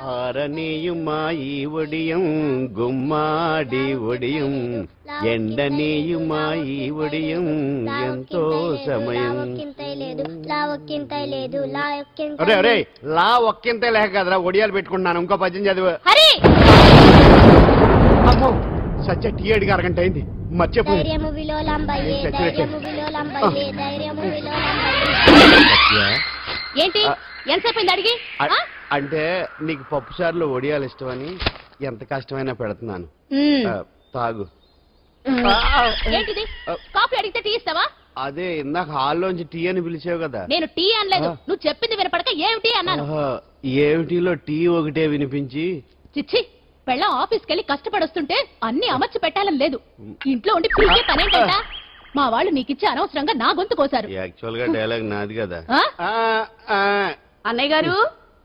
ఆరనీయుమాయి ఒడియం గుమ్మాడి ఒడియం ఎండనీయుమాయి ఒడియం ఎంతో సమయం. లా ఒక్కింత లేక కదరా ఒడియాలు పెట్టుకుంటున్నాను. ఇంకో పద్యం చదివా. అమ్మో సత్య టీ అడిగి అరగంట అయింది. మర్చిపోయి ఏంటి ఎంతసేపు అడిగి? అంటే నీకు పప్పు సార్లు ఒడియాలు ఇష్టమని ఎంత కష్టమైనా పెడుతున్నాను. తాగు. ఏంటిది? కాఫీ అడిగితే టీ ఇస్తావా? అదే ఇందాక హాల్లోంచి టీ అని పిలిచావు కదా. నేను టీ అనలేదు, నువ్వు చెప్పింది వినపడక ఏమిటి అన్నాను. ఏమిటిలో టీ ఒకటే వినిపించి. చిచ్చి, పెళ్ళం ఆఫీస్కి వెళ్ళి కష్టపడొస్తుంటే అన్ని అమర్చి పెట్టాలని లేదు. ఇంట్లో ఉండి పీకే పనేంటంట. మా వాళ్ళు నీకిచ్చి అనవసరంగా నా గొంతు కోసారు. యాక్చువల్ గా డైలాగ్ నాది కదా. అన్నయ్య గారు,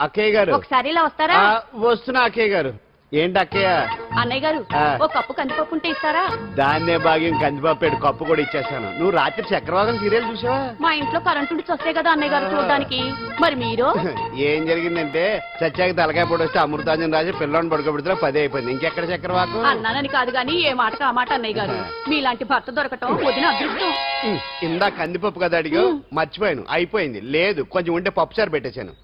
అక్కయ్య గారు ఒకసారి ఇలా వస్తారా? వస్తున్నా అక్కయ్య గారు. ఏంటి అక్కయ్య? అన్నయ్య గారు ఒక కప్పు కందిపప్పు ఉంటే ఇస్తారా? దాన్నే భాగ్యం కందిపప్పు కప్పు కూడా ఇచ్చేస్తాను. నువ్వు రాత్రి చక్రవాదం సీరియల్ చూసావా? మా ఇంట్లో కరెంటు వస్తే కదా అన్నయ్య గారు చూడడానికి. మరి మీరు? ఏం జరిగిందంటే చచ్చాక తలకాయ పొడి వస్తే అమృతాంజన్ రాజు పిల్లని పడుకోబెడితే 10 అయిపోయింది. ఇంకెక్కడ చక్రవాకం? అన్నానని కాదు గానీ ఏ మాటకు ఆ మాట అన్నయ్య గారు. మీలాంటి భర్త దొరకటం వదిన అదృష్టం. ఇందా కందిపప్పు కదా అడిగా, మర్చిపోయాను. అయిపోయింది. లేదు కొంచెం ఉంటే పప్పు సార్ పెట్టేశాను.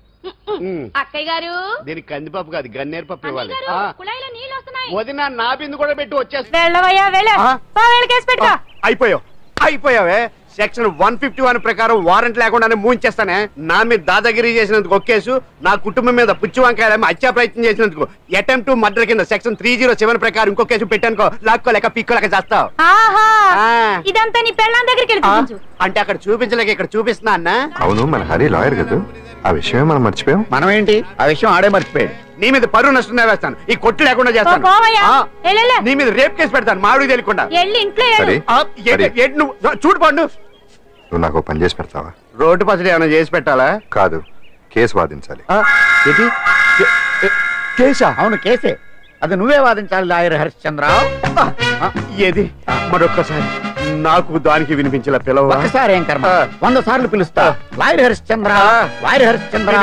అక్కయ్య గారు దీనికి కందిపప్పు కాదు గన్నేరు పప్పు ఇవ్వాలి. నీళ్ళు వస్తున్నాయి. వదిన నా బిందు కూడా పెట్టి వచ్చేస్తా. అయిపోయావే. సెక్షన్ 151 ప్రకారం వారెంట్ లేకుండానే మూయించేస్తానే. నా మీద దాదాగిరి చేసినందుకు ఒక కేసు, నా కుటుంబం మీద పుచ్చి వంకాయ హత్యా ప్రయత్నం చేసినందుకు అటెంప్ట్ టు మర్డర్ కింద సెక్షన్ 307 ప్రకారం ఇంకో కేసు పెట్టానుకో, లాక్కోలేక పిక్కోలేక చేస్తావు. ఇదంతా నీ పెళ్ళాం దగ్గరికి అంటే అక్కడ చూపించలేక ఇక్కడ చూపిస్తున్నా అన్న. అవును, మన హరి లాయర్ కదా, ఆ విషయమే మనం మర్చిపోయాం. మనం ఏంటి ఆ విషయం ఆడే మర్చిపోయాడు. నీ మీద పరువు నష్టం వేస్తాను, ఈ కొట్టు లేకుండా చేస్తాను. నీ మీద రేప్ కేసు పెడతాను మామిడి తెలియకుండా. చూడు పండు, నువ్వు నాకు పని చేసి పెడతావా? రోడ్డు పసడి ఏమైనా చేసి పెట్టాలా? కాదు, కేసు వాదించాలి. కేసా? అవును కేసే, అది నువ్వే వాదించాలి లాయర్ హరిశ్చంద్ర. ఏది మరొక్కసారి నాకు దానికి వినిపించిన పిలవ. ఒకసారి ఏం కర్మ, 100 సార్లు పిలుస్తా. Lawyer Harishchandra, lawyer Harishchandra,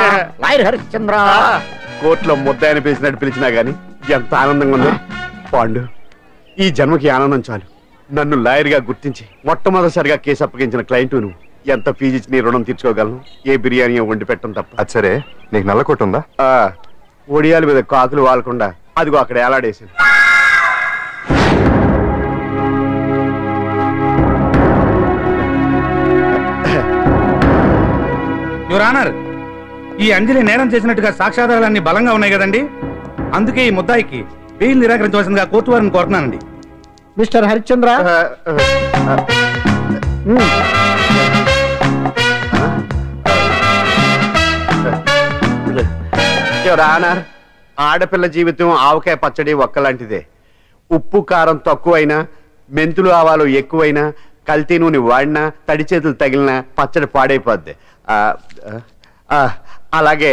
lawyer Harishchandra. కోర్టులో ముద్దాయని పిలిచినట్టు పిలిచినా గాని ఎంత ఆనందంగా ఉందో. పాండు, ఈ జన్మకి ఆనందం చాలు. నన్ను లాయర్ గా గుర్తించి మొట్టమొదటిసారిగా కేసు అప్పగించిన క్లయింట్ నువ్వు. ఎంత ఫీజు ఇచ్చి నీ రుణం తీర్చుకోగలను? ఏ బిర్యానీ వండి పెట్టడం తప్ప. అది సరే, నీకు నల్ల కొట్టు ఉందా? ఒడియాల మీద కాకులు వాలకుండా అదిగో అక్కడ ఏలాడేసింది. యువర్ ఆనర్, ఈ అంజలి నేరం చేసినట్టుగా సాక్ష్యాధారాలన్నీ బలంగా ఉన్నాయి కదండి. అందుకే ఈ ముద్దాయికి బెయిల్ నిరాకరించవలసిందిగా కోర్టు వారిని కోరుతున్నానండి. మిస్టర్ హరిశ్చంద్ర, యువర్ ఆనర్, ఆడపిల్ల జీవితం ఆవకాయ పచ్చడి ఒక్కలాంటిదే. ఉప్పు కారం తక్కువైనా, మెంతులు ఆవాలు ఎక్కువైనా, కల్తీ నూనె వాడినా, తడి చేతులు తగిలినా పచ్చడి పాడైపోద్ది. అలాగే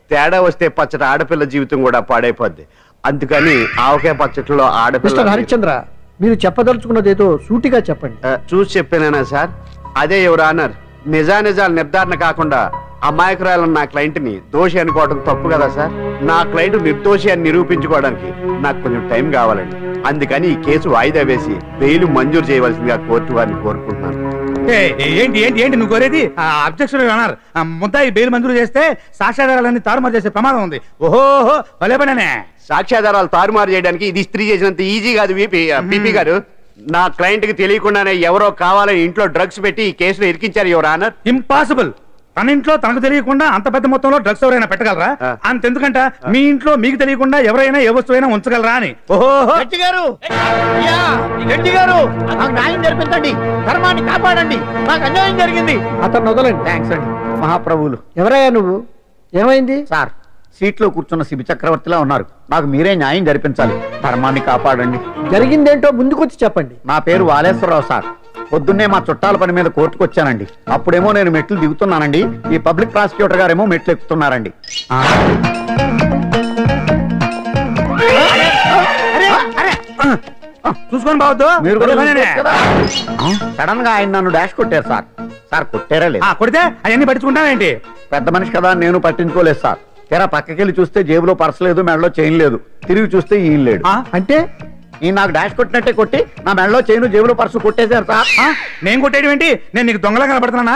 తేడా వస్తే పచ్చడి ఆడపిల్ల జీవితం కూడా పాడైపోద్ది. అందుకని ఆవకాయ పచ్చడిలో ఆడపిల్ల. హరిశ్చంద్ర, మీరు చెప్పదలుచుకున్నదేదో సూటిగా చెప్పండి. చూసి చెప్పానా సార్? అదే యువర్ ఆనర్, నిజానిజాలు నిర్ధారణ కాకుండా అమాయకురాలను నా క్లయింట్ ని దోషి అనుకోవడం తప్పు కదా సార్. నా క్లయింట్ నిర్దోషి అని నిరూపించుకోవడానికి నాకు కొంచెం టైం కావాలండి. అందుకని ఈ కేసు వాయిదా వేసి బెయిల్ మంజూరు చేయవలసిందిగా కోర్టు వారిని కోరుకుంటున్నాను. ఏంటి ఏంటి ఏంటి నువ్వు కోరేది? అబ్జెక్షన్ యువర్ ఆనర్, ముద్దాయి బెయిల్ మంజూరు చేస్తే సాక్ష్యాధారాలన్నీ తారుమారు చేసే ప్రమాదం ఉంది. ఓహో భలే పనేనే. సాక్ష్యాధారాలు తారుమారు చేయడానికి ఇది స్త్రీ చేసినంత ఈజీ కాదు పీపీ గారు. నా క్లయింట్ కి తెలియకుండానే ఎవరో కావాలని ఇంట్లో డ్రగ్స్ పెట్టి ఈ కేసులో ఇరికించారు యువర్ ఆనర్. ఇంపాసిబుల్. తన ఇంట్లో తనకు తెలియకుండా అంత పెద్ద మొత్తంలో డ్రగ్స్ ఎవరైనా పెట్టగలరా? అంతెందుకంట మీ ఇంట్లో మీకు తెలియకుండా ఎవరైనా ఏ వస్తువైనా ఉంచగలరా అని. ఓహో న్యాయం జరిపించండి, ధర్మాన్ని కాపాడండి, నాకు అన్యాయం జరిగింది. అతను వదలండి. థ్యాంక్స్ అండి మహాప్రభువులు. ఎవరయ్యా నువ్వు? ఏమైంది? సార్, సీట్లో కూర్చున్న శిబి చక్రవర్తిలా ఉన్నారు. నాకు మీరే న్యాయం జరిపించాలి, ధర్మాన్ని కాపాడండి. జరిగిందేంటో ముందుకొచ్చి చెప్పండి. నా పేరు వాలేశ్వరరావు సార్. పొద్దున్నే మా చుట్టాల పని మీద కోర్టుకు వచ్చానండి. అప్పుడేమో నేను మెట్లు దిగుతున్నానండి, ఈ పబ్లిక్ ప్రాసిక్యూటర్ గారేమో మెట్లు ఎక్కుతున్నారండి. చూసుకొని బావద్దు. మీరు సడన్ గా ఆయన నన్ను డాష్ కొట్టారు సార్. సార్ కొట్టారా లేదు? కొడితే అవన్నీ పట్టించుకుంటావేంటి? పెద్ద మనిషి కదా, నేను పట్టించుకోలేదు సార్. తెర పక్కకెళ్ళి చూస్తే జేబులో పర్స్ లేదు, మెడలో చైన్ లేదు. తిరిగి చూస్తే ఈయన లేడు. అంటే ఈ నాకు డాష్ కొట్టినట్టే కొట్టి నా మెడలో చైన్ జేబులో పర్సు కొట్టేశారు సార్. నేను కొట్టేయడం ఏంటి? నేను నీకు దొంగలా కనబడుతున్నానా?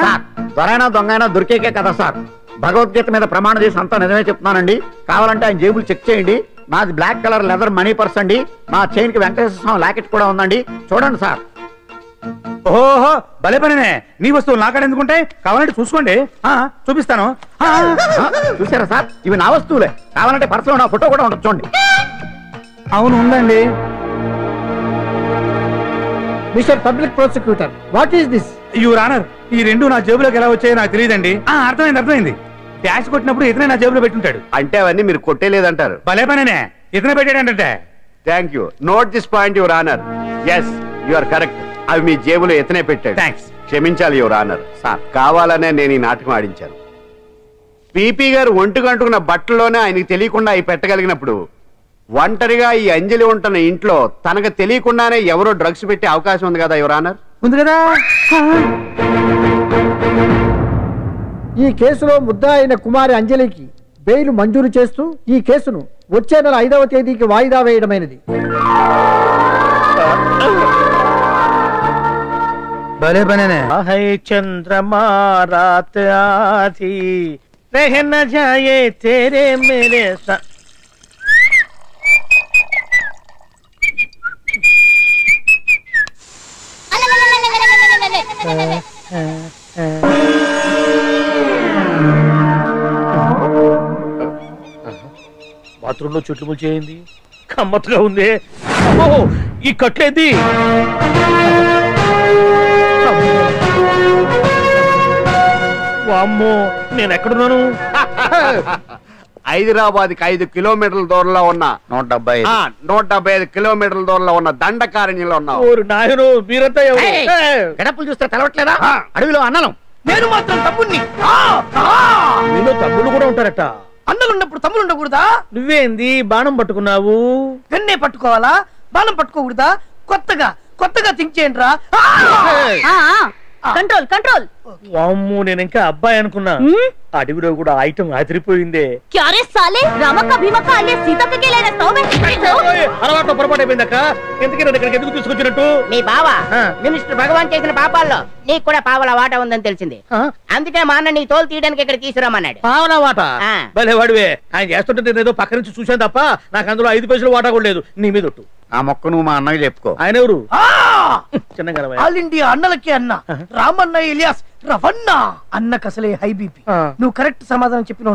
త్వరైనా దొంగైనా దొరికేకే కదా సార్. భగవద్గీత మీద ప్రమాణం చేసి అంతా నిజమే చెప్తున్నానండి. కావాలంటే ఆయన జేబులు చెక్ చేయండి. నాది black colour leather money purse అండి. మా చైన్ కి వెంకటేశ్వర స్వామి లాకెట్ కూడా ఉందండి. చూడండి సార్. ఓహో భలే పనినే. నీ వస్తువులు నాకాడ ఎందుకుంటాయి? కావాలంటే చూసుకోండి, చూపిస్తాను. చూసారా సార్, ఇవి నా వస్తువులే. కావాలంటే పర్సులో నా ఫోటో కూడా ఉండొచ్చు. చూడండి. అవును ఉందండి. Mister public prosecutor, what is this? Your honour, ఈ రెండు నా జేబులోకి ఎలా వచ్చాయో నాకు తెలియదండి. అర్థమైంది. డాష్ కొట్టినప్పుడు ఇతనే నా జేబులో పెట్టుంటాడు. అంటే అవన్నీ మీరు కొట్టేలేదంటారు. భలే పనినే, ఇతనే పెట్టాడంటే. Thank you. Note this point your honour. Yes, you are correct. అవి మీ జేబులో ఎత్తనే పెట్టాడు. థ్యాంక్స్. క్షమించాలి యువర్ ఆనర్. సార్, కావాలనే నేను ఈ నాటకం ఆడించాను. పీపీ గారు ఒంటికంటుకున్న బట్టల్లోనే ఆయనకి తెలియకుండా అవి పెట్టగలిగినప్పుడు, ఒంటరిగా ఈ అంజలి ఉంటున్న ఇంట్లో తనకు తెలియకుండానే ఎవరో డ్రగ్స్ పెట్టే అవకాశం ఉంది కదా యువర్ ఆనర్. ఉంది కదా. ఈ కేసులో ముద్దా అయిన కుమారి అంజలికి బెయిల్ మంజూరు చేస్తూ ఈ కేసును వచ్చే నెల 5వ తేదీకి వాయిదా వేయడమైనది. భలే పనేనే. చంద్రమా రాత్ ఆధీ రహ న జాయే తేరే మేరే బాత్రూంలో చుట్టుములు చేయింది. కమ్మత్తుగా ఉంది. ఈ కట్లేది. వామ్మో, నేను ఎక్కడున్నాను? హైదరాబాద్ కి 5 కిలోమీటర్ల దూరంలో ఉన్న 175 కిలోమీటర్ల దూరంలో ఉన్న దండకారణ్యంలో ఉన్నావు. నాయను మీరంతా గడపలు చూస్తే తెలవట్లేదా? అడవిలో అన్నలం. నేను మాత్రం తమ్ముణ్ణి. మీలో తమ్ముళ్ళు కూడా ఉంటారట. అన్నలు ఉన్నప్పుడు తమ్ముళ్ళు ఉండకూడదా? నువ్వేంది బాణం పట్టుకున్నావు? గన్నే పట్టుకోవాలా? బాణం పట్టుకోకూడదా? కొత్తగా థింక్ చేయండి రా. Control control. వామ్మో, నేను ఇంకా అబ్బాయి అనుకున్నా. అడవిలో కూడా ఐటమ్ అదిరిపోయిందే. క్యారే సాలే, రామక్క భీమక్క అల్లే సీతక్కకి లేన స్టవ్ అలవాటు పొరపాటు అయిపోయిందక్క. ఎందుకు నన్ను ఇక్కడికి ఎందుకు తీసుకొచ్చినట్టు? మీ బావ మినిస్టర్ భగవాన్ చేసిన పాపాల్లో నీకు కూడా పావల వాటా ఉందని తెలిసింది. అందుకే మా అన్న నీ తోలు తీయడానికి ఇక్కడ తీసుకురామన్నాడు. పావలా వాటా? భలే వాడివే. ఆయన చేస్తుంటే నేను ఏదో పక్క నుంచి చూశాను తప్ప నాకు అందులో 5 పైసలు వాటా కూడా లేదు. నీ మీద ఒట్టు. ఆ మొక్క నువ్వు మా అన్నకి చెప్పుకో. ఆయన ఎవరు? ఆల్ ఇండియా అన్నలకి అన్న రామన్న ఇలియాస్ రవన్న. అన్నకు అసలే హై బీపీ. నువ్వు కరెక్ట్ సమాధానం చెప్పిన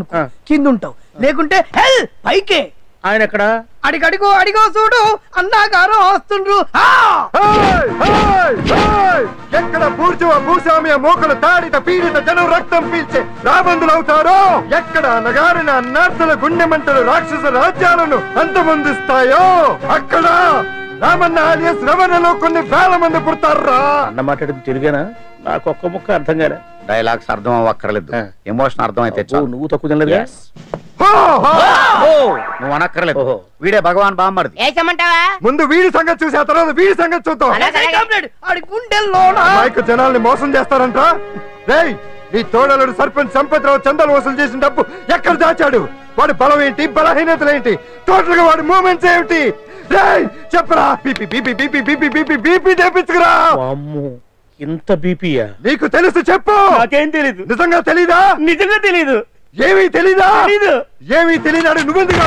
కింద ఉంటావు, లేకుంటే హెల్ పైకే. ఆయన ఎక్కడ? అడిగో చూడు, అన్నగారు వస్తుండ్రు. ఎక్కడ భూస్వామ్య మోకలు తాడిత పీడిత జనం రక్తం పీల్చే రాబందులవుతారో, ఎక్కడ నగారిన అన్నార్థుల గుండె మంటలు రాక్షస రాజ్యాలను అంతమొందిస్తాయో, అక్కడ రామన్న ఆలియస్ రవణలో కొన్ని వేల మంది పుడతారా. అన్న మాట్లాడింది తెలుగేనా? నాకు ఒక్క ముక్క అర్థం కాలే. డైలాగ్స్ అర్థం అవ్వక్కర్లేదు, ఎమోషన్ అర్థం అయితే నువ్వు తక్కువ తినలేదు. నువ్వు అనక్కర్లేదు. వీడే భగవాన్ బామ్మర్ది. ఏమంటావా? ముందు వీడి సంగతి చూసి ఆ తర్వాత వీడి సంగతి చూద్దాం. జనాల్ని మోసం చేస్తారంట. రేయ్, నీ తోడలుడు సర్పంచ్ సంపత్రావు చందాలు వసూలు చేసిన డబ్బు ఎక్కడ దాచాడు? వాడి బలం ఏంటి, బలహీనతలు ఏంటి, టోటల్ గా వాడి మూమెంట్స్ ఏమిటి? రేయ్ చెప్పరా. BP BP BP BP BP BP తెప్పించుకురా. ఇంత బీపీయా? నీకు తెలుసు చెప్పు. నాకేం తెలీదు. నిజంగా తెలీదా? నిజంగా తెలీదు. ఏమీ తెలీదా? ఏమీ తెలియదాడు నువ్వెందుకు